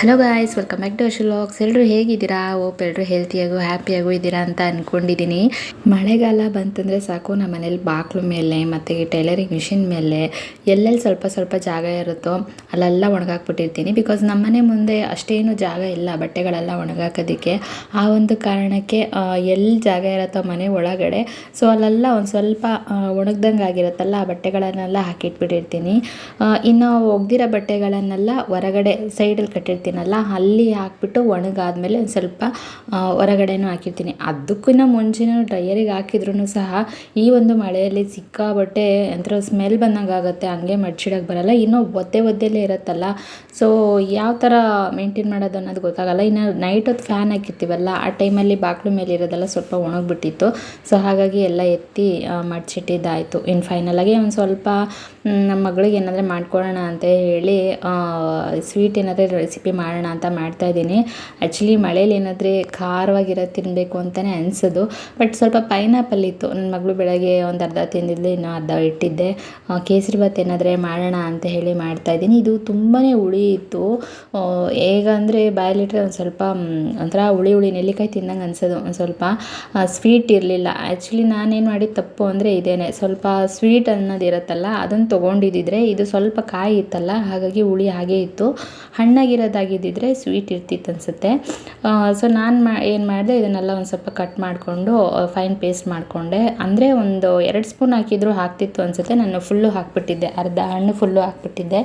Hello guys, welcome back to Ashu vlogs. ಎಲ್ಲರೂ ಹೇಗಿದ್ದೀರಾ? ಎಲ್ಲರೂ ಹೆಲ್ತಿಯಾಗೂ ಹ್ಯಾಪಿಯಾಗೂ ಇದ್ದೀರಾ ಅಂತ ಅಂದ್ಕೊಂಡಿದ್ದೀನಿ. ಮಳೆಗಾಲ ಬಂತಂದರೆ ಸಾಕು, ನಮ್ಮ ಮನೇಲಿ ಬಾಕ್ಲು ಮೇಲೆ ಮತ್ತು ಟೈಲರಿಂಗ್ ಮಿಷಿನ್ ಮೇಲೆ ಎಲ್ಲೆಲ್ಲಿ ಸ್ವಲ್ಪ ಸ್ವಲ್ಪ ಜಾಗ ಇರುತ್ತೋ ಅಲ್ಲೆಲ್ಲ ಒಣಗಾಕ್ಬಿಟ್ಟಿರ್ತೀನಿ. ಬಿಕಾಸ್ ನಮ್ಮ ಮನೆ ಮುಂದೆ ಅಷ್ಟೇನು ಜಾಗ ಇಲ್ಲ ಬಟ್ಟೆಗಳೆಲ್ಲ ಒಣಗಾಕೋದಕ್ಕೆ. ಆ ಒಂದು ಕಾರಣಕ್ಕೆ ಎಲ್ಲಿ ಜಾಗ ಇರುತ್ತೋ ಮನೆ ಒಳಗಡೆ, ಸೊ ಅಲ್ಲೆಲ್ಲ ಒಂದು ಸ್ವಲ್ಪ ಒಣಗ್ದಂಗೆ ಆಗಿರುತ್ತಲ್ಲ, ಆ ಬಟ್ಟೆಗಳನ್ನೆಲ್ಲ ಹಾಕಿಟ್ಬಿಟ್ಟಿರ್ತೀನಿ. ಇನ್ನು ಒಗ್ದಿರೋ ಬಟ್ಟೆಗಳನ್ನೆಲ್ಲ ಹೊರಗಡೆ ಸೈಡಲ್ಲಿ ಕಟ್ಟಿರ್ತೀನಲ್ಲ, ಅಲ್ಲಿ ಹಾಕ್ಬಿಟ್ಟು ಒಣಗಾದ್ಮೇಲೆ ಒಂದು ಸ್ವಲ್ಪ ಹೊರಗಡೆನೂ ಹಾಕಿರ್ತೀನಿ. ಅದಕ್ಕಿಂತ ಮುಂಚೆನೂ ಡ್ರೈಯರಿಗೆ ಹಾಕಿದ್ರೂ ಸಹ ಈ ಒಂದು ಮಳೆಯಲ್ಲಿ ಸಿಕ್ಕಾಬಟ್ಟೆ ಒಂಥರ ಸ್ಮೆಲ್ ಬಂದಂಗೆ ಆಗುತ್ತೆ, ಹಂಗೆ ಮಡ್ಚಿಡೋಕ್ಕೆ ಬರಲ್ಲ. ಇನ್ನೂ ಒದ್ದೆಲೇ ಇರುತ್ತಲ್ಲ, ಸೊ ಯಾವ ಥರ ಮೇಂಟೈನ್ ಮಾಡೋದು ಅನ್ನೋದು ಗೊತ್ತಾಗಲ್ಲ. ಇನ್ನು ನೈಟ್ ಹೊತ್ತು ಫ್ಯಾನ್ ಹಾಕಿರ್ತೀವಲ್ಲ, ಆ ಟೈಮಲ್ಲಿ ಬಾಗಿಲು ಮೇಲೆ ಇರೋದೆಲ್ಲ ಸ್ವಲ್ಪ ಒಣಗಿಬಿಟ್ಟಿತ್ತು. ಸೊ ಹಾಗಾಗಿ ಎಲ್ಲ ಎತ್ತಿ ಮಡ್ಚಿಟ್ಟಿದ್ದಾಯಿತು. ಇನ್ನು ಫೈನಲಾಗಿ ಒಂದು ಸ್ವಲ್ಪ ನಮ್ಮ ಮಗಳಿಗೆ ಏನಾದರೂ ಮಾಡ್ಕೊಳ್ಳೋಣ ಅಂತ ಹೇಳಿ ಸ್ವೀಟ್ ಏನಾದರೂ ರೆಸಿಪಿ ಮಾಡೋಣ ಅಂತ ಮಾಡ್ತಾಯಿದ್ದೀನಿ. ಆ್ಯಕ್ಚುಲಿ ಮಳೇಲಿ ಏನಾದರೆ ಖಾರವಾಗಿರೋದು ತಿನ್ನಬೇಕು ಅಂತಲೇ ಅನಿಸೋದು. ಬಟ್ ಸ್ವಲ್ಪ ಪೈನಾಪಲ್ ಇತ್ತು, ನನ್ನ ಮಗಳು ಬೆಳಗ್ಗೆ ಒಂದು ಅರ್ಧ ತಿಂದಿದ್ಲು, ಇನ್ನೂ ಅರ್ಧ ಇಟ್ಟಿದ್ದೆ. ಕೇಸರಿಬಾತ್ ಏನಾದರೆ ಮಾಡೋಣ ಅಂತ ಹೇಳಿ ಮಾಡ್ತಾಯಿದ್ದೀನಿ. ಇದು ತುಂಬಾ ಹುಳಿ ಇತ್ತು. ಹೇಗಂದರೆ ಬಾಯಲ್ಲಿಟ್ಟರೆ ಒಂದು ಸ್ವಲ್ಪ ಒಂಥರ ಹುಳಿ ನೆಲ್ಲಿಕಾಯಿ ತಿನ್ನಂಗೆ ಅನಿಸೋದು. ಒಂದು ಸ್ವಲ್ಪ ಸ್ವೀಟ್ ಇರಲಿಲ್ಲ. ಆ್ಯಕ್ಚುಲಿ ನಾನೇನು ಮಾಡಿದ್ದು ತಪ್ಪು ಅಂದರೆ ಇದೇನೆ, ಸ್ವಲ್ಪ ಸ್ವೀಟ್ ಅನ್ನೋದು ಇರುತ್ತಲ್ಲ ಅದನ್ನು ತೊಗೊಂಡಿದ್ದಿದ್ರೆ, ಇದು ಸ್ವಲ್ಪ ಕಾಯಿ ಇತ್ತಲ್ಲ ಹಾಗಾಗಿ ಹುಳಿ ಹಾಗೇ ಇತ್ತು. ಹಣ್ಣಾಗಿರೋದಾಗಿದ್ದಿದ್ರೆ ಸ್ವೀಟ್ ಇರ್ತಿತ್ತು ಅನಿಸುತ್ತೆ. ಸೊ ನಾನು ಏನು ಮಾಡಿದೆ, ಇದನ್ನೆಲ್ಲ ಒಂದು ಸ್ವಲ್ಪ ಕಟ್ ಮಾಡಿಕೊಂಡು ಫೈನ್ ಪೇಸ್ಟ್ ಮಾಡಿಕೊಂಡೆ. ಅಂದರೆ ಒಂದು 2 ಸ್ಪೂನ್ ಹಾಕಿದರೂ ಆಗ್ತಿತ್ತು ಅನಿಸುತ್ತೆ. ನಾನು ಫುಲ್ಲು ಹಾಕ್ಬಿಟ್ಟಿದ್ದೆ, ಅರ್ಧ ಹಣ್ಣು ಫುಲ್ಲು ಹಾಕ್ಬಿಟ್ಟಿದ್ದೆ.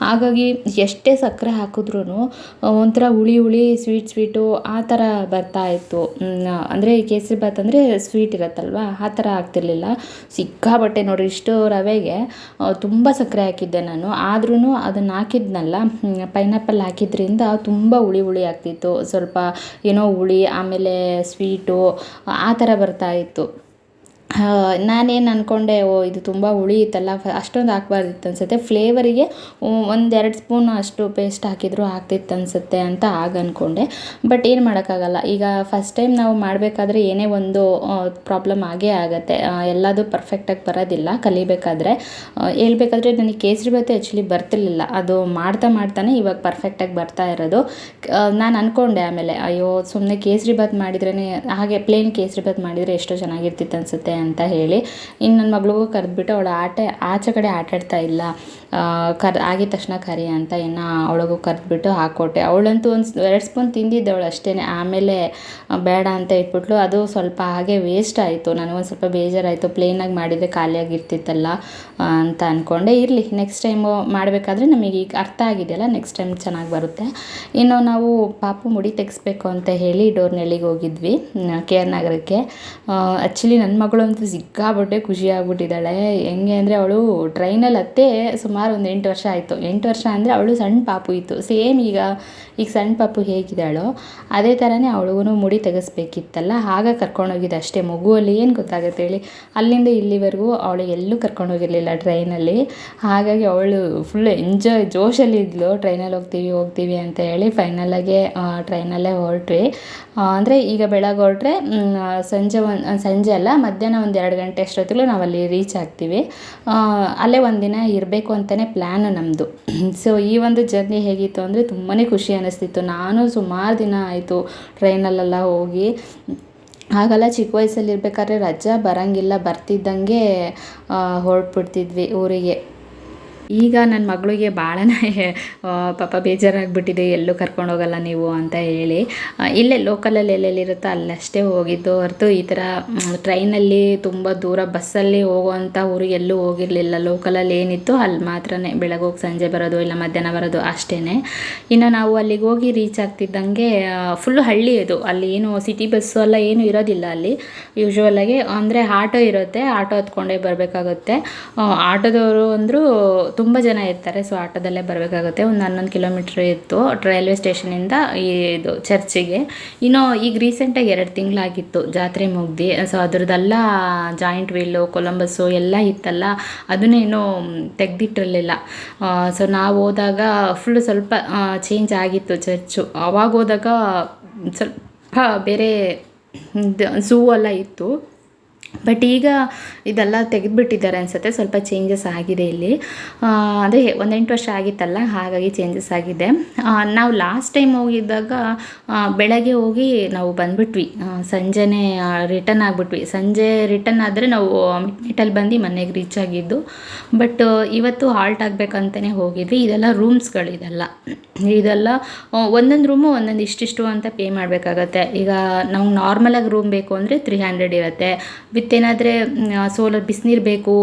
ಹಾಗಾಗಿ ಎಷ್ಟೇ ಸಕ್ಕರೆ ಹಾಕಿದ್ರೂ ಒಂಥರ ಹುಳಿ ಸ್ವೀಟು ಆ ಥರ ಬರ್ತಾಯಿತ್ತು. ಅಂದರೆ ಕೇಸರಿಬಾತ್ ಅಂದರೆ ಸ್ವೀಟ್ ಇರುತ್ತಲ್ವ, ಆ ಥರ ಆಗ್ತಿರ್ಲಿಲ್ಲ. ಸಿಕ್ಕಾಬಟ್ಟೆ ನೋಡಿರಿ, ಇಷ್ಟು ರವೆಗೆ ತುಂಬ ಸಕ್ಕರೆ ಹಾಕಿದ್ದೆ ನಾನು. ಆದ್ರೂ ಅದನ್ನು ಹಾಕಿದ್ನಲ್ಲ, ಪೈನಾಪಲ್ ಹಾಕಿದ್ರಿಂದ ತುಂಬ ಹುಳಿ ಆಗ್ತಿತ್ತು. ಸ್ವಲ್ಪ ಏನೋ ಹುಳಿ, ಆಮೇಲೆ ಸ್ವೀಟು ಆ ಥರ ಬರ್ತಾಯಿತ್ತು. ನಾನೇನು ಅಂದ್ಕೊಂಡೆ, ಇದು ತುಂಬ ಹುಳಿ ಇತ್ತಲ್ಲ, ಅಷ್ಟೊಂದು ಹಾಕ್ಬಾರ್ದಿತ್ತು ಅನಿಸುತ್ತೆ. ಫ್ಲೇವರಿಗೆ 1-2 ಸ್ಪೂನ್ ಅಷ್ಟು ಪೇಸ್ಟ್ ಹಾಕಿದರೂ ಆಗ್ತಿತ್ತು ಅನಿಸುತ್ತೆ ಅಂತ ಅಂದ್ಕೊಂಡೆ. ಬಟ್ ಏನು ಮಾಡೋಕ್ಕಾಗಲ್ಲ, ಈಗ ಫಸ್ಟ್ ಟೈಮ್ ನಾವು ಮಾಡಬೇಕಾದ್ರೆ ಏನೇ ಒಂದು ಪ್ರಾಬ್ಲಮ್ ಆಗೇ ಆಗುತ್ತೆ. ಎಲ್ಲದೂ ಪರ್ಫೆಕ್ಟಾಗಿ ಬರೋದಿಲ್ಲ. ಕಲಿಬೇಕಾದ್ರೆ ಹೇಳ್ಬೇಕಾದ್ರೆ ನನಗೆ ಕೇಸರಿಬಾತ್ ಆ್ಯಕ್ಚುಲಿ ಬರ್ತಿರ್ಲಿಲ್ಲ. ಅದು ಮಾಡ್ತಾನೆ ಇವಾಗ ಪರ್ಫೆಕ್ಟಾಗಿ ಬರ್ತಾ ಇರೋದು. ನಾನು ಅಂದ್ಕೊಂಡೆ ಆಮೇಲೆ, ಅಯ್ಯೋ ಸುಮ್ಮನೆ ಕೇಸರಿಬಾತ್ ಮಾಡಿದ್ರೇ, ಹಾಗೆ ಪ್ಲೇನ್ ಕೇಸರಿಬಾತ್ ಮಾಡಿದರೆ ಎಷ್ಟೋ ಚೆನ್ನಾಗಿರ್ತಿತ್ತು ಅನಿಸುತ್ತೆ ಅಂತ ಹೇಳಿ ಇನ್ನು ನನ್ನ ಮಗಳಿಗೂ ಕರೆದ್ಬಿಟ್ಟು, ಅವಳು ಆಚೆ ಕಡೆ ಆಟಾಡ್ತಾ ಇಲ್ಲ, ಆಗಿದ ತಕ್ಷಣ ಕರಿ ಅಂತ ಅವಳಿಗೂ ಕರೆದ್ಬಿಟ್ಟು ಹಾಕ್ಕೊಟ್ಟೆ. ಅವಳಂತೂ 1-2 ಸ್ಪೂನ್ ತಿಂದಿದ್ದವಳು ಅಷ್ಟೇ. ಆಮೇಲೆ ಬೇಡ ಅಂತ ಇಟ್ಬಿಟ್ಲು. ಅದು ಸ್ವಲ್ಪ ಹಾಗೆ ವೇಸ್ಟ್ ಆಯಿತು. ನನಗೊಂದು ಸ್ವಲ್ಪ ಬೇಜಾರಾಯಿತು, ಪ್ಲೇನಾಗಿ ಮಾಡಿದರೆ ಖಾಲಿಯಾಗಿರ್ತಿತ್ತಲ್ಲ ಅಂತ ಅಂದ್ಕೊಂಡೆ. ಇರಲಿ, ನೆಕ್ಸ್ಟ್ ಟೈಮು ಮಾಡಬೇಕಾದ್ರೆ ನಮಗೆ ಈಗ ಅರ್ಥ ಆಗಿದೆಯಲ್ಲ, ನೆಕ್ಸ್ಟ್ ಟೈಮ್ ಚೆನ್ನಾಗಿ ಬರುತ್ತೆ. ಇನ್ನು ನಾವು ಪಾಪು ಮುಡಿ ತೆಗೆಸ್ಬೇಕು ಅಂತ ಹೇಳಿ ಡೋರ್ನಳ್ಳಿಗೆ ಹೋಗಿದ್ವಿ, KR ನಗರಕ್ಕೆ. ಆ್ಯಕ್ಚುಲಿ ನನ್ನ ಮಗಳಂತೂ ಸಿಕ್ಕಾಬಟ್ಟೆ ಖುಷಿ ಆಗ್ಬಿಟ್ಟಿದ್ದಾಳೆ. ಹೆಂಗೆ ಅಂದರೆ, ಅವಳು ಟ್ರೈನಲ್ಲಿ ಹತ್ತೇ ಸುಮಾರು ಒಂದು 8 ವರ್ಷ ಆಯಿತು. 8 ವರ್ಷ ಅಂದರೆ ಅವಳು ಸಣ್ಣ ಪಾಪು ಇತ್ತು. ಸೇಮ್ ಈಗ ಸಣ್ಣ ಪಾಪು ಹೇಗಿದ್ದಾಳೋ ಅದೇ ಥರನೇ ಅವಳಿಗೂ ಮುಡಿ ತೆಗೆಸ್ಬೇಕಿತ್ತಲ್ಲ, ಆಗ ಕರ್ಕೊಂಡೋಗಿದ್ದೆ ಅಷ್ಟೇ. ಮಗುವಲ್ಲಿ ಏನು ಗೊತ್ತಾಗುತ್ತೆ ಹೇಳಿ. ಅಲ್ಲಿಂದ ಇಲ್ಲಿವರೆಗೂ ಅವಳು ಎಲ್ಲೂ ಕರ್ಕೊಂಡೋಗಿರಲಿಲ್ಲ ಟ್ರೈನಲ್ಲಿ. ಹಾಗಾಗಿ ಅವಳು ಫುಲ್ ಜೋಶಲ್ಲಿ ಇದ್ಲು. ಟ್ರೈನಲ್ಲಿ ಹೋಗ್ತೀವಿ ಅಂತ ಹೇಳಿ ಫೈನಲಾಗೆ ಟ್ರೈನಲ್ಲೇ ಹೊರಟ್ವಿ. ಅಂದರೆ ಈಗ ಬೆಳಗ್ಗೆ ಹೊರಟ್ರೆ ಸಂಜೆ ಅಲ್ಲ, ಮಧ್ಯಾಹ್ನ ಒಂದು 2 ಗಂಟೆ ಅಷ್ಟೊತ್ತಿಗೆ ನಾವು ಅಲ್ಲಿ ರೀಚ್ ಆಗ್ತೀವಿ. ಅಲ್ಲೇ ಒಂದಿನ ಇರಬೇಕು ಅಂತಲೇ ಪ್ಲ್ಯಾನು ನಮ್ಮದು. ಸೊ ಈ ಒಂದು ಜರ್ನಿ ಹೇಗಿತ್ತು ಅಂದರೆ ತುಂಬಾ ಖುಷಿ ಅನ್ನಿಸ್ತಿತ್ತು. ನಾನು ಸುಮಾರು ದಿನ ಆಯಿತು ಟ್ರೈನಲ್ಲೆಲ್ಲ ಹೋಗಿ. ಹಾಗೆಲ್ಲ ಚಿಕ್ಕ ವಯಸ್ಸಲ್ಲಿರ್ಬೇಕಾದ್ರೆ ರಜಾ ಬರೋಂಗಿಲ್ಲ, ಬರ್ತಿದ್ದಂಗೆ ಹೊರಟ್ಬಿಡ್ತಿದ್ವಿ ಊರಿಗೆ. ಈಗ ನನ್ನ ಮಗಳಿಗೆ ಭಾಳನೇ ಪಾಪ ಬೇಜಾರಾಗಿಬಿಟ್ಟಿದೆ, ಎಲ್ಲೂ ಕರ್ಕೊಂಡೋಗಲ್ಲ ನೀವು ಅಂತ ಹೇಳಿ. ಇಲ್ಲೇ ಲೋಕಲಲ್ಲಿ ಎಲ್ಲೆಲ್ಲಿರುತ್ತೋ ಅಲ್ಲಷ್ಟೇ ಹೋಗಿದ್ದು ಹೊರತು ಈ ಥರ ಟ್ರೈನಲ್ಲಿ ತುಂಬ ದೂರ ಬಸ್ಸಲ್ಲಿ ಹೋಗೋವಂಥ ಊರಿಗೆ ಎಲ್ಲೂ ಹೋಗಿರಲಿಲ್ಲ. ಲೋಕಲಲ್ಲಿ ಏನಿತ್ತು ಅಲ್ಲಿ ಮಾತ್ರನೇ ಬೆಳಗ್ಗೆ ಹೋಗಿ ಸಂಜೆ ಬರೋದು, ಇಲ್ಲ ಮಧ್ಯಾಹ್ನ ಬರೋದು ಅಷ್ಟೇ. ಇನ್ನು ನಾವು ಅಲ್ಲಿಗೆ ಹೋಗಿ ರೀಚ್ ಆಗ್ತಿದ್ದಂಗೆ ಫುಲ್ಲು ಹಳ್ಳಿ ಅದು. ಅಲ್ಲಿ ಏನು ಸಿಟಿ ಬಸ್ಸು ಎಲ್ಲ ಏನೂ ಇರೋದಿಲ್ಲ ಅಲ್ಲಿ. ಯೂಶ್ವಲಾಗಿ ಅಂದರೆ ಆಟೋ ಇರುತ್ತೆ, ಆಟೋ ಹತ್ಕೊಂಡೇ ಬರಬೇಕಾಗುತ್ತೆ. ಆಟೋದವರು ಅಂದರೂ ತುಂಬ ಜನ ಇರ್ತಾರೆ, ಸೊ ಆಟೋದಲ್ಲೇ ಬರಬೇಕಾಗುತ್ತೆ. ಒಂದು 11 ಕಿಲೋಮೀಟ್ರ್ ಇತ್ತು ರೈಲ್ವೆ ಸ್ಟೇಷನಿಂದ ಇದು ಚರ್ಚಿಗೆ. ಇನ್ನು ಈಗ ರೀಸೆಂಟಾಗಿ 2 ತಿಂಗಳಾಗಿತ್ತು ಜಾತ್ರೆ ಮುಗ್ದು. ಸೊ ಅದ್ರದ್ದೆಲ್ಲ ಜಾಯಿಂಟ್ ವೀಲು, ಕೊಲಂಬಸ್ಸು ಎಲ್ಲ ಇತ್ತಲ್ಲ, ಅದನ್ನೇನು ತೆಗ್ದಿಟ್ಟಿರಲಿಲ್ಲ. ಸೊ ನಾವು ಹೋದಾಗ ಫುಲ್ಲು ಸ್ವಲ್ಪ ಚೇಂಜ್ ಆಗಿತ್ತು ಚರ್ಚು. ಅವಾಗ ಹೋದಾಗ ಸ್ವಲ್ಪ ಬೇರೆ ಝೂ ಎಲ್ಲ ಇತ್ತು. ಬಟ್ ಈಗ ಇದೆಲ್ಲ ತೆಗೆದುಬಿಟ್ಟಿದ್ದಾರೆ ಅನಿಸುತ್ತೆ, ಸ್ವಲ್ಪ ಚೇಂಜಸ್ ಆಗಿದೆ ಇಲ್ಲಿ. ಅದೇ 1-8 ವರ್ಷ ಆಗಿತ್ತಲ್ಲ, ಹಾಗಾಗಿ ಚೇಂಜಸ್ ಆಗಿದೆ. ನಾವು ಲಾಸ್ಟ್ ಟೈಮ್ ಹೋಗಿದ್ದಾಗ ಬೆಳಗ್ಗೆ ಹೋಗಿ ನಾವು ಬಂದುಬಿಟ್ವಿ, ಸಂಜೆನೇ ರಿಟರ್ನ್ ಆಗಿಬಿಟ್ವಿ. ಸಂಜೆ ರಿಟರ್ನ್ ಆದರೆ ನಾವು ಮಿಡ್ನೈಟಲ್ಲಿ ಬಂದು ಮನೆಗೆ ರೀಚ್ ಆಗಿದ್ದು. ಬಟ್ ಇವತ್ತು ಹಾಲ್ಟ್ ಆಗಬೇಕಂತಲೇ ಹೋಗಿದ್ವಿ. ಇದೆಲ್ಲ ರೂಮ್ಸ್ಗಳಿದೆಲ್ಲ, ಇದೆಲ್ಲ ಒಂದೊಂದು ರೂಮು ಒಂದೊಂದು ಇಷ್ಟಿಷ್ಟು ಅಂತ ಪೇ ಮಾಡಬೇಕಾಗತ್ತೆ. ಈಗ ನಮ್ಗೆ ನಾರ್ಮಲಾಗಿ ರೂಮ್ ಬೇಕು ಅಂದರೆ 300 ಇರುತ್ತೆ. ವಿತ್ ಏನಾದರೆ ಸೋಲಾರ್ ಬಿಸಿನೀರು ಬೇಕು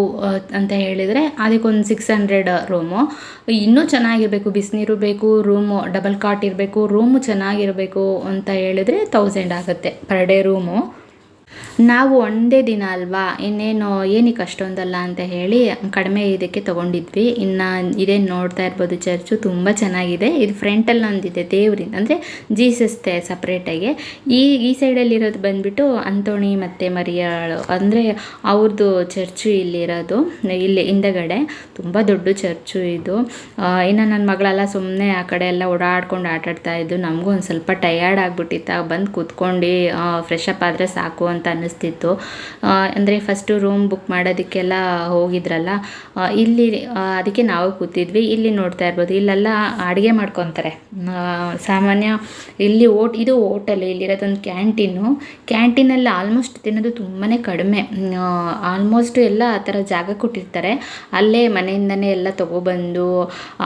ಅಂತ ಹೇಳಿದರೆ ಅದಕ್ಕೊಂದು 600 ರೂಮು. ಇನ್ನೂ ಚೆನ್ನಾಗಿರಬೇಕು, ಬಿಸಿನೀರು ಬೇಕು, ರೂಮು ಡಬಲ್ ಕಾಟ್ ಇರಬೇಕು, ರೂಮು ಚೆನ್ನಾಗಿರಬೇಕು ಅಂತ ಹೇಳಿದರೆ 1000 ಆಗುತ್ತೆ ಪರ್ ಡೇ ರೂಮು. ನಾವು ಒಂದೇ ದಿನ ಅಲ್ವಾ, ಇನ್ನೇನು ಏನಕ್ಕೆ ಅಷ್ಟೊಂದಲ್ಲ ಅಂತ ಹೇಳಿ ಕಡಿಮೆ ಇದಕ್ಕೆ ತೊಗೊಂಡಿದ್ವಿ. ಇನ್ನು ಇದೇನು ನೋಡ್ತಾ ಇರ್ಬೋದು, ಚರ್ಚು ತುಂಬ ಚೆನ್ನಾಗಿದೆ. ಇದು ಫ್ರಂಟಲ್ಲಿ ಒಂದಿದೆ ದೇವ್ರಿಂದ, ಅಂದರೆ ಜೀಸಸ್ತೆ ಸಪ್ರೇಟಾಗಿ. ಈ ಸೈಡಲ್ಲಿರೋದು ಬಂದುಬಿಟ್ಟು ಅಂತೋಣಿ ಮತ್ತು ಮರಿಯಾಳು, ಅಂದರೆ ಅವ್ರದ್ದು ಚರ್ಚು ಇಲ್ಲಿರೋದು, ಇಲ್ಲಿ ಹಿಂದಗಡೆ ತುಂಬ ದೊಡ್ಡ ಚರ್ಚು ಇದು. ಇನ್ನು ನನ್ನ ಮಗಳೆಲ್ಲ ಸುಮ್ಮನೆ ಆ ಕಡೆ ಎಲ್ಲ ಓಡಾಡ್ಕೊಂಡು ಆಟಾಡ್ತಾಯಿದ್ದು. ನಮಗೂ ಒಂದು ಸ್ವಲ್ಪ ಟಯರ್ಡ್ ಆಗಿಬಿಟ್ಟಿತ್ತು, ಬಂದು ಕೂತ್ಕೊಂಡು ಫ್ರೆಶ್ ಅಪ್ ಆದರೆ ಸಾಕು ಅಂತ ಅನ್ನಿಸ್ತಿತ್ತು. ಅಂದರೆ ಫಸ್ಟು ರೂಮ್ ಬುಕ್ ಮಾಡೋದಕ್ಕೆಲ್ಲ ಹೋಗಿದ್ರಲ್ಲ, ಇಲ್ಲಿ ಅದಕ್ಕೆ ನಾವು ಕೂತಿದ್ವಿ. ಇಲ್ಲಿ ನೋಡ್ತಾ ಇರ್ಬೋದು, ಇಲ್ಲೆಲ್ಲ ಅಡುಗೆ ಮಾಡ್ಕೊತಾರೆ ಸಾಮಾನ್ಯ. ಇಲ್ಲಿ ಇದು ಹೋಟೆಲ್, ಇಲ್ಲಿರೋದೊಂದು ಕ್ಯಾಂಟೀನಲ್ಲಿ ಆಲ್ಮೋಸ್ಟ್ ತಿನ್ನೋದು ತುಂಬಾ ಕಡಿಮೆ. ಆಲ್ಮೋಸ್ಟ್ ಎಲ್ಲ ಆ ಥರ ಜಾಗ ಕೊಟ್ಟಿರ್ತಾರೆ, ಅಲ್ಲೇ ಮನೆಯಿಂದನೇ ಎಲ್ಲ ತೊಗೊಬಂದು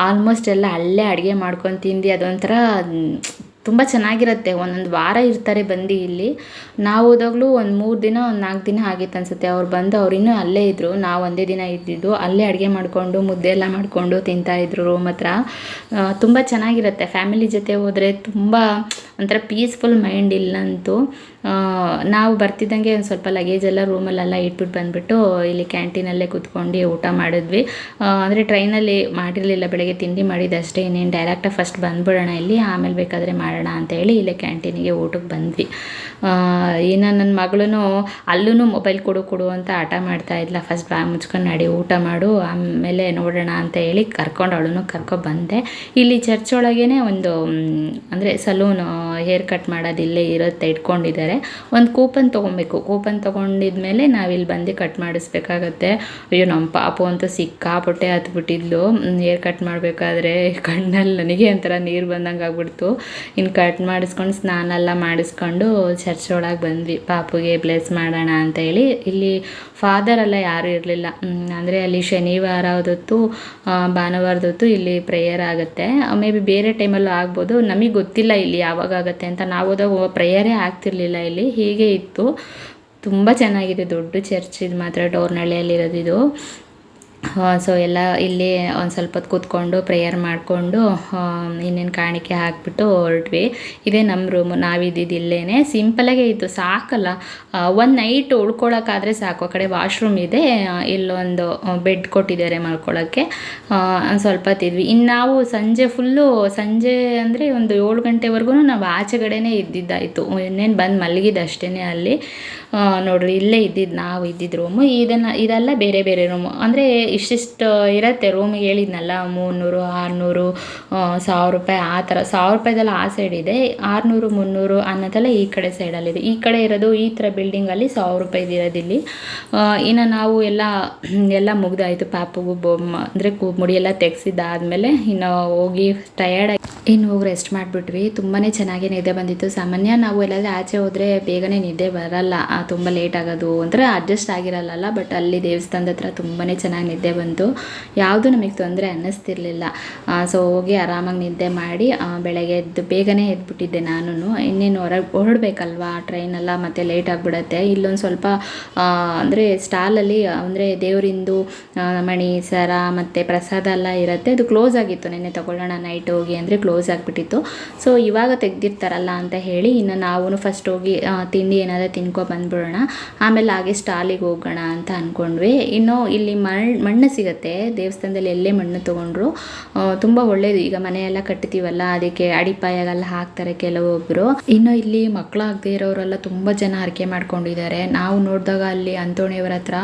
ಆಲ್ಮೋಸ್ಟ್ ಎಲ್ಲ ಅಲ್ಲೇ ಅಡುಗೆ ಮಾಡ್ಕೊಂಡು ತಿಂದು ಅದೊಂಥರ ತುಂಬ ಚೆನ್ನಾಗಿರುತ್ತೆ. ಒಂದೊಂದು ವಾರ ಇರ್ತಾರೆ ಬಂದು ಇಲ್ಲಿ. ನಾವು ಹೋದಾಗಲೂ ಒಂದು 3 ದಿನ 4 ದಿನ ಆಗಿತ್ತು ಅನಿಸುತ್ತೆ. ಅವ್ರು ಬಂದು ಅವ್ರು ಇನ್ನೂ ಅಲ್ಲೇ ಇದ್ದರು, ನಾವು ಒಂದೇ ದಿನ ಇದ್ದಿದ್ದು. ಅಲ್ಲೇ ಅಡುಗೆ ಮಾಡಿಕೊಂಡು ಮುದ್ದೆ ಎಲ್ಲ ಮಾಡಿಕೊಂಡು ತಿಂತಾಯಿದ್ರು ರೂಮ್ ಹತ್ರ. ತುಂಬ ಚೆನ್ನಾಗಿರುತ್ತೆ. ಫ್ಯಾಮಿಲಿ ಜೊತೆ ಹೋದರೆ ತುಂಬ ಒಂಥರ ಪೀಸ್ಫುಲ್ ಮೈಂಡ್ ಇಲ್ಲಂತೂ. ನಾವು ಬರ್ತಿದ್ದಂಗೆ ಒಂದು ಸ್ವಲ್ಪ ಲಗೇಜೆಲ್ಲ ರೂಮಲ್ಲೆಲ್ಲ ಇಟ್ಬಿಟ್ಟು ಬಂದುಬಿಟ್ಟು ಇಲ್ಲಿ ಕ್ಯಾಂಟೀನಲ್ಲೇ ಕೂತ್ಕೊಂಡು ಊಟ ಮಾಡಿದ್ವಿ. ಅಂದರೆ ಟ್ರೈನಲ್ಲಿ ಮಾಡಿರಲಿಲ್ಲ, ಬೆಳಗ್ಗೆ ತಿಂಡಿ ಮಾಡಿದ್ದಷ್ಟೇ. ಇನ್ನೇನು ಡೈರೆಕ್ಟಾಗಿ ಫಸ್ಟ್ ಬಂದುಬಿಡೋಣ ಇಲ್ಲಿ, ಆಮೇಲೆ ಬೇಕಾದರೆ ಮಾಡೋಣ ಅಂತೇಳಿ ಇಲ್ಲೇ ಕ್ಯಾಂಟೀನಿಗೆ ಊಟಕ್ಕೆ ಬಂದ್ವಿ. ಇನ್ನು ನನ್ನ ಮಗಳೂ ಅಲ್ಲೂ ಮೊಬೈಲ್ ಕೊಡು ಅಂತ ಆಟ ಮಾಡ್ತಾಯಿದ್ಲ. ಫಸ್ಟ್ ಬಾಯಿ ಮುಚ್ಕೊಂಡು ನಡಿ ಊಟ ಮಾಡು, ಆಮೇಲೆ ನೋಡೋಣ ಅಂತ ಹೇಳಿ ಅವಳನ್ನು ಕರ್ಕೊಬಂದೆ. ಇಲ್ಲಿ ಚರ್ಚ್ ಒಳಗೇ ಒಂದು ಅಂದರೆ ಸಲೂನ್, ಹೇರ್ ಕಟ್ ಮಾಡೋದು ಇಲ್ಲೇ ಇರುತ್ತೆ, ಇಟ್ಕೊಂಡಿದ್ದಾರೆ. ಒಂದು ಕೂಪನ್ ತೊಗೊಬೇಕು. ಕೂಪನ್ ತೊಗೊಂಡಿದ್ಮೇಲೆ ನಾವಿಲ್ಲಿ ಬಂದು ಕಟ್ ಮಾಡಿಸ್ಬೇಕಾಗತ್ತೆ. ಅಯ್ಯೋ ನಮ್ಮ ಪಾಪು ಅಂತೂ ಸಿಕ್ಕಾಪಟ್ಟೆ ಹತ್ಬಿಟ್ಟಿದ್ಲು ಹೇರ್ ಕಟ್ ಮಾಡಬೇಕಾದ್ರೆ. ಕಣ್ಣಲ್ಲಿ ನನಗೆ ಒಂಥರ ನೀರು ಬಂದಂಗೆ ಆಗ್ಬಿಡ್ತು. ಇನ್ನು ಕಟ್ ಮಾಡಿಸ್ಕೊಂಡು ಸ್ನಾನ ಎಲ್ಲ ಮಾಡಿಸ್ಕೊಂಡು ಚರ್ಚ್ ಒಳಗೆ ಬಂದ್ವಿ ಪಾಪುಗೆ ಬ್ಲೆಸ್ ಮಾಡೋಣ ಅಂತ ಹೇಳಿ. ಇಲ್ಲಿ ಫಾದರ್ ಎಲ್ಲ ಯಾರೂ ಇರಲಿಲ್ಲ, ಅಂದರೆ ಅಲ್ಲಿ ಶನಿವಾರದೊತ್ತು ಭಾನುವಾರದೊತ್ತು ಇಲ್ಲಿ ಪ್ರೇಯರ್ ಆಗುತ್ತೆ. ಮೇ ಬಿ ಬೇರೆ ಟೈಮಲ್ಲೂ ಆಗ್ಬೋದು, ನಮಗೆ ಗೊತ್ತಿಲ್ಲ ಇಲ್ಲಿ ಯಾವಾಗ ಆಗುತ್ತೆ ಅಂತ. ನಾವು ಹೋದಾಗ ಪ್ರೇಯರೇ ಆಗ್ತಿರ್ಲಿಲ್ಲ ಇಲ್ಲಿ, ಹೀಗೆ ಇತ್ತು. ತುಂಬ ಚೆನ್ನಾಗಿದೆ, ದೊಡ್ಡ ಚರ್ಚ್ ಇದು ಮಾತ್ರ, ಡೋರ್ನಳ್ಳಿಯಲ್ಲಿರೋದು ಇದು. ಸೊ ಎಲ್ಲ ಇಲ್ಲಿ ಒಂದು ಸ್ವಲ್ಪ ಹೊತ್ತು ಕೂತ್ಕೊಂಡು ಪ್ರೇಯರ್ ಮಾಡಿಕೊಂಡು ಇನ್ನೇನು ಕಾಣಿಕೆ ಹಾಕಿಬಿಟ್ಟು ಹೊರಟ್ವಿ. ಇದೇ ನಮ್ಮ ರೂಮು, ನಾವಿದ್ದಿದ್ದು ಇಲ್ಲೇ. ಸಿಂಪಲಾಗೇ ಇತ್ತು, ಸಾಕಲ್ಲ. ಒಂದು ನೈಟ್ ಉಳ್ಕೊಳ್ಳೋಕ್ಕಾದರೆ ಸಾಕು. ಆ ಕಡೆ ವಾಶ್ರೂಮ್ ಇದೆ, ಇಲ್ಲೊಂದು ಬೆಡ್ ಕೊಟ್ಟಿದ್ದಾರೆ ಮಲ್ಕೊಳ್ಳೋಕ್ಕೆ. ಸ್ವಲ್ಪ ಹೊತ್ತಿದ್ವಿ. ಇನ್ನು ನಾವು ಸಂಜೆ ಅಂದರೆ ಒಂದು 7 ಗಂಟೆವರೆಗೂ ನಾವು ಆಚೆಗಡೆನೇ ಇದ್ದಿದ್ದಾಯಿತು. ಇನ್ನೇನು ಬಂದು ಮಲಗಿದ್ದು ಅಷ್ಟೇ ಅಲ್ಲಿ. ನೋಡ್ರಿ ಇಲ್ಲೇ ನಾವು ಇದ್ದಿದ್ದು ರೂಮು. ಇದೆಲ್ಲ ಬೇರೆ ಬೇರೆ ರೂಮು, ಅಂದರೆ ಇಷ್ಟಿಷ್ಟು ಇರುತ್ತೆ ರೂಮಿಗೆ. ಹೇಳಿದ್ನಲ್ಲ 300, 600, 1000 ರೂಪಾಯಿ ಆ ಥರ. 1000 ರೂಪಾಯಿದೆಲ್ಲ ಆ ಸೈಡ್ ಇದೆ, 600, 300 ಅನ್ನೋದೆಲ್ಲ ಈ ಕಡೆ ಸೈಡಲ್ಲಿದೆ. ಈ ಕಡೆ ಇರೋದು ಈ ಥರ ಬಿಲ್ಡಿಂಗಲ್ಲಿ 1000 ರೂಪಾಯಿದು ಇರೋದಿಲ್ಲಿ. ಇನ್ನು ನಾವು ಎಲ್ಲ ಮುಗ್ದಾಯಿತು. ಪಾಪುಗೂ ಅಂದರೆ ಮುಡಿಯೆಲ್ಲ ತೆಗೆಸಿದ್ದಾದಮೇಲೆ ಇನ್ನು ಹೋಗಿ ಟಯರ್ಡಾಗಿ ಇನ್ನು ಹೋಗಿ ರೆಸ್ಟ್ ಮಾಡಿಬಿಟ್ವಿ. ತುಂಬಾ ಚೆನ್ನಾಗಿ ನಿದ್ದೆ ಬಂದಿತ್ತು. ಸಾಮಾನ್ಯ ನಾವು ಎಲ್ಲಾದರೂ ಆಚೆ ಹೋದರೆ ಬೇಗನೆ ನಿದ್ದೆ ಬರಲ್ಲ, ತುಂಬ ಲೇಟ್ ಆಗೋದು, ಒಂಥರ ಅಡ್ಜಸ್ಟ್ ಆಗಿರಲ್ಲ. ಬಟ್ ಅಲ್ಲಿ ದೇವಸ್ಥಾನದ ಹತ್ರ ತುಂಬಾ ಚೆನ್ನಾಗಿ ನಿದ್ದೆ ಬಂತು, ಯಾವುದೂ ನಮಗೆ ತೊಂದರೆ ಅನ್ನಿಸ್ತಿರ್ಲಿಲ್ಲ. ಸೊ ಹೋಗಿ ಆರಾಮಾಗಿ ನಿದ್ದೆ ಮಾಡಿ ಬೆಳಗ್ಗೆ ಬೇಗನೆ ಎದ್ಬಿಟ್ಟಿದ್ದೆ ನಾನು. ಇನ್ನೇನು ಹೊರಡಬೇಕಲ್ವಾ ಟ್ರೈನೆಲ್ಲ, ಮತ್ತು ಲೇಟ್ ಆಗಿಬಿಡತ್ತೆ. ಇಲ್ಲೊಂದು ಸ್ವಲ್ಪ ಅಂದರೆ ಸ್ಟಾಲಲ್ಲಿ ಅಂದರೆ ದೇವರಿಂದು ಮಣಿ ಸರ ಮತ್ತು ಪ್ರಸಾದ ಎಲ್ಲ ಇರುತ್ತೆ. ಅದು ಕ್ಲೋಸ್ ಆಗಿತ್ತು, ನೆನ್ನೆ ತೊಗೊಳ್ಳೋಣ ನೈಟ್ ಹೋಗಿ ಅಂದರೆ ಕ್ಲೋಸ್ ಆಗಿಬಿಟ್ಟಿತ್ತು. ಸೊ ಇವಾಗ ತೆಗ್ದಿರ್ತಾರಲ್ಲ ಅಂತ ಹೇಳಿ ಇನ್ನು ನಾವು ಫಸ್ಟ್ ಹೋಗಿ ತಿಂಡಿ ಏನಾದರೂ ತಿನ್ಕೊ ಬಂದ್ಬಿಡೋಣ, ಆಮೇಲೆ ಹಾಗೆ ಸ್ಟಾಲಿಗೆ ಹೋಗೋಣ ಅಂತ ಅಂದ್ಕೊಂಡ್ವಿ. ಇನ್ನು ಇಲ್ಲಿ ಮಣ್ಣು ಸಿಗುತ್ತೆ ದೇವಸ್ಥಾನದಲ್ಲಿ, ಎಲ್ಲೇ ಮಣ್ಣು ತೊಗೊಂಡ್ರು ತುಂಬ ಒಳ್ಳೆಯದು. ಈಗ ಮನೆಯೆಲ್ಲ ಕಟ್ತೀವಲ್ಲ, ಅದಕ್ಕೆ ಅಡಿಪಾಯಾಗೆಲ್ಲ ಹಾಕ್ತಾರೆ ಕೆಲವೊಬ್ಬರು. ಇನ್ನು ಇಲ್ಲಿ ಮಕ್ಕಳಾಗದೇ ಇರೋರೆಲ್ಲ ತುಂಬ ಜನ ಹರಕೆ ಮಾಡ್ಕೊಂಡಿದ್ದಾರೆ. ನಾವು ನೋಡಿದಾಗ ಅಲ್ಲಿ ಅಂತೋಣಿಯವರ ಹತ್ರ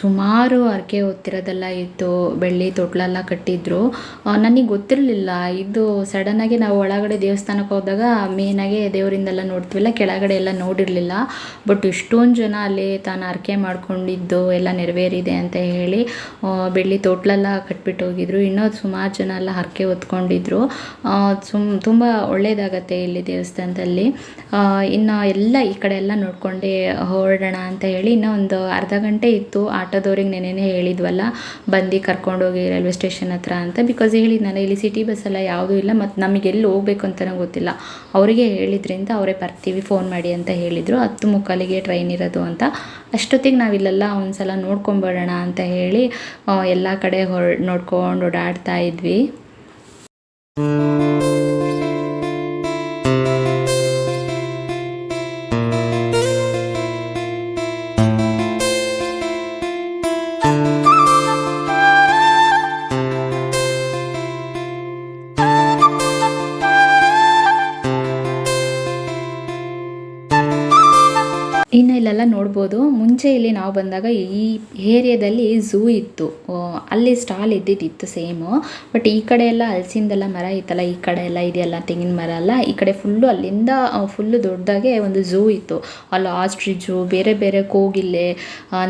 ಸುಮಾರು ಹರಕೆ ಹೊತ್ತಿರೋದೆಲ್ಲ ಇತ್ತು. ಬೆಳ್ಳಿ ತೊಟ್ಲೆಲ್ಲ ಕಟ್ಟಿದ್ರು. ನನಗೆ ಗೊತ್ತಿರಲಿಲ್ಲ ಇದು ಸಡನ್ನಾಗಿ ನಾವು ಒಳಗಡೆ ದೇವಸ್ಥಾನಕ್ಕೆ ಹೋದಾಗ ಮೇಯ್ನಾಗಿ ದೇವರಿಂದೆಲ್ಲ ನೋಡ್ತೀವಲ್ಲ, ಕೆಳಗಡೆ ಎಲ್ಲ ನೋಡಿರಲಿಲ್ಲ. ಬಟ್ ಇಷ್ಟೊಂದು ಜನ ಅಲ್ಲಿ ತಾನು ಹರಕೆ ಮಾಡ್ಕೊಂಡಿದ್ದು ಎಲ್ಲ ನೆರವೇರಿದೆ ಅಂತ ಹೇಳಿ ಬೆಳ್ಳಿ ತೋಟ್ಲೆಲ್ಲ ಕಟ್ಬಿಟ್ಟು ಹೋಗಿದ್ರು. ಇನ್ನೂ ಸುಮಾರು ಜನ ಎಲ್ಲ ಹರಕೆ ಹೊತ್ಕೊಂಡಿದ್ರು. ತುಂಬ ಒಳ್ಳೆಯದಾಗತ್ತೆ ಇಲ್ಲಿ ದೇವಸ್ಥಾನದಲ್ಲಿ. ಇನ್ನು ಎಲ್ಲ ಈ ಕಡೆ ಎಲ್ಲ ನೋಡ್ಕೊಂಡೆ ಹೊರಡೋಣ ಅಂತ ಹೇಳಿ ಇನ್ನೂ ಒಂದು ಅರ್ಧ ಗಂಟೆ ಇತ್ತು. ಆಟೋದವ್ರಿಗೆ ನೆನೆನೇ ಹೇಳಿದ್ವಲ್ಲ, ಬಂದು ಕರ್ಕೊಂಡೋಗಿ ರೈಲ್ವೆ ಸ್ಟೇಷನ್ ಹತ್ರ ಅಂತ. ಬಿಕಾಸ್ ಹೇಳಿದ್ನಲ್ಲ, ಇಲ್ಲಿ ಸಿಟಿ ಬಸ್ಸೆಲ್ಲ ಯಾವುದೂ ಇಲ್ಲ ಮತ್ತು ನಮಗೆ ಎಲ್ಲಿ ಹೋಗ್ಬೇಕು ಅಂತಲೂ ಗೊತ್ತಿಲ್ಲ. ಅವರಿಗೆ ಹೇಳಿದ್ರಿಂದ ಅವರೇ ಬರ್ತೀವಿ ಫೋನ್ ಮಾಡಿ ಅಂತ ಹೇಳಿದರು. 10:45ಗೆ ಟ್ರೈನ್ ಇರೋದು ಅಂತ. ಅಷ್ಟೊತ್ತಿಗೆ ನಾವಿಲ್ಲೆಲ್ಲ ಒಂದು ಸಲ ನೋಡ್ಕೊಂಬರೋಣ ಅಂತ ಹೇಳಿ ಎಲ್ಲ ಕಡೆ ನೋಡ್ಕೊಂಡು ಓಡಾಡ್ತಾ ಇದ್ವಿ. ಇನ್ನು ಇಲ್ಲೆಲ್ಲ ನೋಡ್ಬೋದು. ಮುಂಚೆ ಇಲ್ಲಿ ನಾವು ಬಂದಾಗ ಈ ಏರಿಯಾದಲ್ಲಿ ಝೂ ಇತ್ತು, ಅಲ್ಲಿ ಸ್ಟಾಲ್ ಇದ್ದಿತ್ತು ಸೇಮು. ಬಟ್ ಈ ಕಡೆ ಎಲ್ಲ ಹಲಸಿಂದೆಲ್ಲ ಮರ ಇತ್ತಲ್ಲ, ಈ ಕಡೆ ಎಲ್ಲ ಇದೆಯಲ್ಲ ತೆಂಗಿನ ಮರ ಅಲ್ಲ, ಈ ಕಡೆ ಫುಲ್ಲು ಅಲ್ಲಿಂದ ಫುಲ್ಲು ದೊಡ್ಡದಾಗೆ ಒಂದು ಝೂ ಇತ್ತು. ಅಲ್ಲಿ ಆಸ್ಟ್ರಿಚು, ಬೇರೆ ಬೇರೆ ಕೋಗಿಲೆ,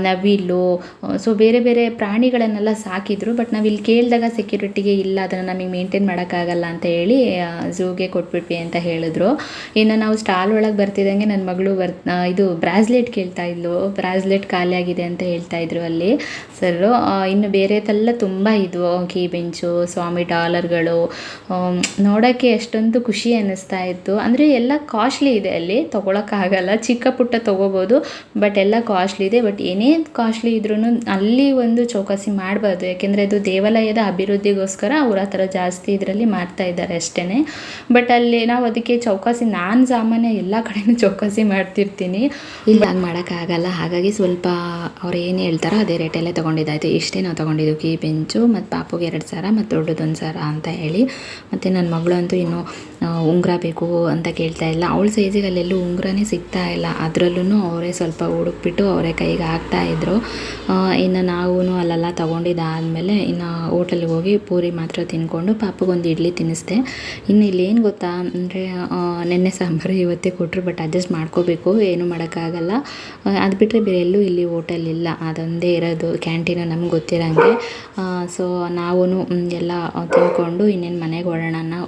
ನವಿಲು, ಸೊ ಬೇರೆ ಬೇರೆ ಪ್ರಾಣಿಗಳನ್ನೆಲ್ಲ ಸಾಕಿದ್ರು. ಬಟ್ ನಾವು ಇಲ್ಲಿ ಕೇಳಿದಾಗ ಸೆಕ್ಯೂರಿಟಿಗೆ ಇಲ್ಲ, ಅದನ್ನು ನಮಗೆ ಮೇಂಟೈನ್ ಮಾಡೋಕ್ಕಾಗಲ್ಲ ಅಂತ ಹೇಳಿ ಝೂಗೆ ಕೊಟ್ಬಿಟ್ವಿ ಅಂತ ಹೇಳಿದ್ರು. ಇನ್ನು ನಾವು ಸ್ಟಾಲ್ ಒಳಗೆ ಬರ್ತಿದ್ದಂಗೆ ನನ್ನ ಮಗಳು ಇದು ಬ್ರಾಸ್ಲೆಟ್ ಕೇಳ್ತಾ ಇದ್ಲು. ಬ್ರಾಸ್ಲೆಟ್ ಖಾಲಿ ಆಗಿದೆ ಅಂತ ಹೇಳ್ತಾ ಇದ್ರು ಅಲ್ಲಿ ಸರ್. ಇನ್ನು ಬೇರೆದೆಲ್ಲ ತುಂಬ ಇದ್ವು, ಕೀ ಬೆಂಚು, ಸ್ವಾಮಿ ಡಾಲರ್ಗಳು. ನೋಡೋಕ್ಕೆ ಎಷ್ಟೊಂದು ಖುಷಿ ಅನ್ನಿಸ್ತಾ ಇತ್ತು. ಅಂದರೆ ಎಲ್ಲ ಕಾಸ್ಟ್ಲಿ ಇದೆ ಅಲ್ಲಿ, ತೊಗೊಳಕ್ಕಾಗಲ್ಲ. ಚಿಕ್ಕ ಪುಟ್ಟ ತೊಗೋಬೋದು, ಬಟ್ ಎಲ್ಲ ಕಾಸ್ಟ್ಲಿ ಇದೆ. ಬಟ್ ಏನೇ ಕಾಸ್ಟ್ಲಿ ಇದ್ರೂ ಅಲ್ಲಿ ಒಂದು ಚೌಕಾಸಿ ಮಾಡಬಾರ್ದು, ಯಾಕೆಂದರೆ ಇದು ದೇವಾಲಯದ ಅಭಿವೃದ್ಧಿಗೋಸ್ಕರ ಅವ್ರು ಆ ಥರ ಜಾಸ್ತಿ ಇದರಲ್ಲಿ ಮಾಡ್ತಾ ಇದ್ದಾರೆ ಅಷ್ಟೇ. ಬಟ್ ಅಲ್ಲಿ ನಾವು ಅದಕ್ಕೆ ಚೌಕಾಸಿ, ನಾನು ಸಾಮಾನ್ಯ ಎಲ್ಲ ಕಡೆಯೂ ಚೌಕಾಸಿ ಮಾಡ್ತಿರ್ತೀನಿ, ಇಲ್ಲಿ ಹಂಗೆ ಮಾಡೋಕ್ಕಾಗಲ್ಲ. ಹಾಗಾಗಿ ಸ್ವಲ್ಪ ಅವ್ರು ಏನು ಹೇಳ್ತಾರೋ ಅದೇ ರೇಟಲ್ಲೇ ತೊಗೊಂಡಿದ್ದಾಯಿತು. ಇಷ್ಟೇ ನಾವು ತೊಗೊಂಡಿದ್ದು, ಕೀ ಬೆಂಚು ಮತ್ತು ಪಾಪುಗೆ 2 ಸರ ಮತ್ತು ದೊಡ್ಡದೊಂದು ಸರ ಅಂತ ಹೇಳಿ. ಮತ್ತು ನನ್ನ ಮಗಳು ಅಂತೂ ಇನ್ನೂ ಉಂಗುರ ಬೇಕು ಅಂತ ಕೇಳ್ತಾ ಇಲ್ಲ. ಅವಳ ಸೈಜಿಗೆ ಅಲ್ಲೆಲ್ಲೂ ಉಂಗುರನೇ ಸಿಗ್ತಾ ಇಲ್ಲ. ಅದರಲ್ಲೂ ಅವರೇ ಸ್ವಲ್ಪ ಹುಡುಕ್ಬಿಟ್ಟು ಅವರೇ ಕೈಗೆ ಹಾಕ್ತಾಯಿದ್ರು. ಇನ್ನು ನಾವು ಅಲ್ಲೆಲ್ಲ ತೊಗೊಂಡಿದ್ದಾದಮೇಲೆ ಇನ್ನು ಹೋಟೆಲ್ಗೆ ಹೋಗಿ ಪೂರಿ ಮಾತ್ರ ತಿನ್ಕೊಂಡು ಪಾಪುಗೊಂದು ಇಡ್ಲಿ ತಿನ್ನಿಸ್ದೆ. ಇನ್ನು ಇಲ್ಲೇನು ಗೊತ್ತಾ ಅಂದರೆ, ನೆನ್ನೆ ಸಾಂಬಾರು ಇವತ್ತೇ ಕೊಟ್ಟರು, ಬಟ್ ಅಡ್ಜಸ್ಟ್ ಮಾಡ್ಕೋಬೇಕು, ಏನು ಮಾಡೋಕ್ಕಾಗಲ್ಲ. ಅದು ಬಿಟ್ಟರೆ ಬೇರೆ ಎಲ್ಲೂ ಇಲ್ಲಿ ಹೋಟೆಲ್ ಇಲ್ಲ, ಅದೊಂದೇ ಇರೋದು ಕ್ಯಾಂಟೀನು ನಮ್ಗೆ ಗೊತ್ತಿರೋಂಗೆ. ಸೊ ನಾವು ಎಲ್ಲ ತಿನ್ಕೊಂಡು ಇನ್ನೇನು ಮನೆಗೆ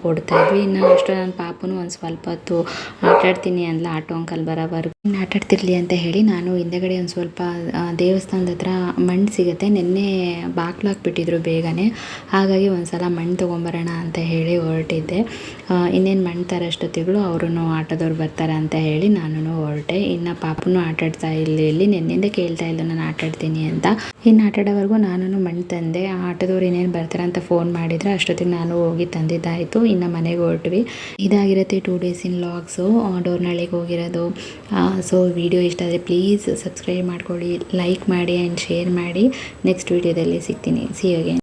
ಹೊರಡ್ತಾಯಿದ್ವಿ. ಇನ್ನು ಅಷ್ಟು ನನ್ನ ಪಾಪನು ಒಂದು ಸ್ವಲ್ಪ ಹೊತ್ತು ಆಟಾಡ್ತೀನಿ ಅಂದ್ಲ, ಆಟೋ ಅಂಕಲ್ ಬರೋವರೆಗೂ ಇನ್ನು ಆಟಾಡ್ತಿರ್ಲಿ ಅಂತ ಹೇಳಿ ನಾನು ಹಿಂದೆಗಡೆ ಒಂದು ಸ್ವಲ್ಪ ದೇವಸ್ಥಾನದ ಹತ್ರ ಮಣ್ಣು ಸಿಗುತ್ತೆ. ನಿನ್ನೆ ಬಾಗ್ಲು ಹಾಕ್ಬಿಟ್ಟಿದ್ರು ಬೇಗನೆ, ಹಾಗಾಗಿ ಒಂದು ಸಲ ಮಣ್ಣು ತೊಗೊಂಬರೋಣ ಅಂತ ಹೇಳಿ ಹೊರಟಿದ್ದೆ. ಇನ್ನೇನು ಮಣ್ಣು ತರೋಷ್ಟೊತ್ತಿಗಳು ಅವರು ಆಟೋದವ್ರು ಬರ್ತಾರೆ ಅಂತ ಹೇಳಿ ನಾನು ಹೊರಟೆ. ಇನ್ನು ಪಾಪನು ಆಟಾಡ್ತಾ ಇಲ್ಲಿ ನೆನ್ನೆಂದೇ ಕೇಳ್ತಾ ಇಲ್ಲ ನಾನು ಆಟಾಡ್ತೀನಿ ಅಂತ. ಇನ್ನು ಆಟಾಡೋವರೆಗೂ ನಾನು ಮಣ್ಣು ತಂದೆ. ಆ ಆಟೋದವ್ರು ಇನ್ನೇನು ಬರ್ತಾರೆ ಅಂತ ಫೋನ್ ಮಾಡಿದರೆ ಅಷ್ಟೊತ್ತಿಗೆ ನಾನು ಹೋಗಿ ತಂದಿದ್ದಾಯಿತು. ಇನ್ನು ಮನೆಗೆ ಹೊರಟ್ವಿ. ಇದಾಗಿರುತ್ತೆ 2 days ಇನ್ ಲಾಗ್ಸು, ಡೋರ್ನಳ್ಳಿಗೆ ಹೋಗಿರೋದು. ಸೊ ವಿಡಿಯೋ ಇಷ್ಟ ಆದರೆ ಪ್ಲೀಸ್ ಸಬ್ಸ್ಕ್ರೈಬ್ ಮಾಡ್ಕೊಳ್ಳಿ, ಲೈಕ್ ಮಾಡಿ ಆ್ಯಂಡ್ ಶೇರ್ ಮಾಡಿ. ನೆಕ್ಸ್ಟ್ ವಿಡಿಯೋದಲ್ಲಿ ಸಿಗ್ತೀನಿ. See you again.